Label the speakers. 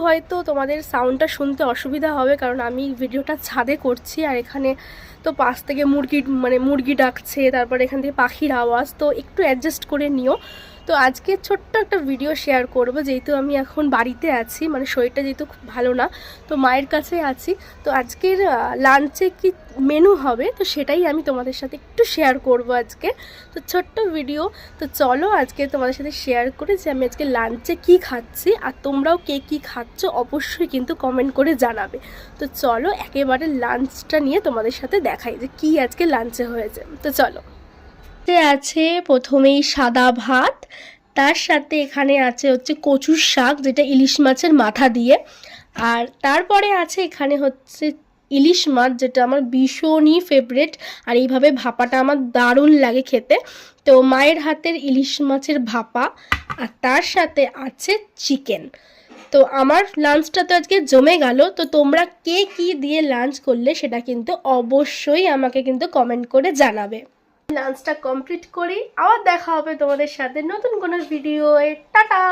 Speaker 1: হয়তো তোমাদের সাউন্ডটা শুনতে অসুবিধা হবে, কারণ আমি ভিডিওটা ছাদে করছি আর এখানে তো পাশ থেকে মুরগি ডাকছে, তারপরে এখান থেকে পাখির আওয়াজ, তো একটু অ্যাডজাস্ট করে নিও। তো আজকে ছোট্ট একটা ভিডিও শেয়ার করব, যেহেতু আমি এখন বাড়িতে আছি, মানে শরীরটা যেহেতু খুব ভালো না, তো মায়ের কাছে আছি। তো আজকের লাঞ্চে কি মেনু হবে তো সেটাই আমি তোমাদের সাথে একটু শেয়ার করব আজকে। তো ছোট্ট ভিডিও, তো চলো আজকে তোমাদের সাথে শেয়ার করে যে আমি আজকে লাঞ্চে কি খাচ্ছি, আর তোমরাও কে কী খাচ্ছ অবশ্যই কিন্তু কমেন্ট করে জানাবে। তো চলো একেবারে লাঞ্চটা নিয়ে তোমাদের সাথে দেখাই যে কি আজকে লাঞ্চে হয়েছে। তো চলো, আছে প্রথমেই সাদা ভাত, তার সাথে এখানে আছে হচ্ছে কচুর শাক, যেটা ইলিশ মাছের মাথা দিয়ে, আর তারপরে আছে এখানে হচ্ছে ইলিশ মাছ, যেটা আমার ভীষণই ফেভারেট, আর এইভাবে ভাপাটা আমার দারুণ লাগে খেতে। তো মায়ের হাতের ইলিশ মাছের ভাপা, আর তার সাথে আছে চিকেন। তো আমার লাঞ্চটা তো আজকে জমে গেল। তো তোমরা কে কী দিয়ে লাঞ্চ করলে সেটা কিন্তু অবশ্যই আমাকে কিন্তু কমেন্ট করে জানাবে। লাঞ্চটা কমপ্লিট করি, আবার দেখা হবে তোমাদের সাথে নতুন কোনো ভিডিওয়ে। টাটা।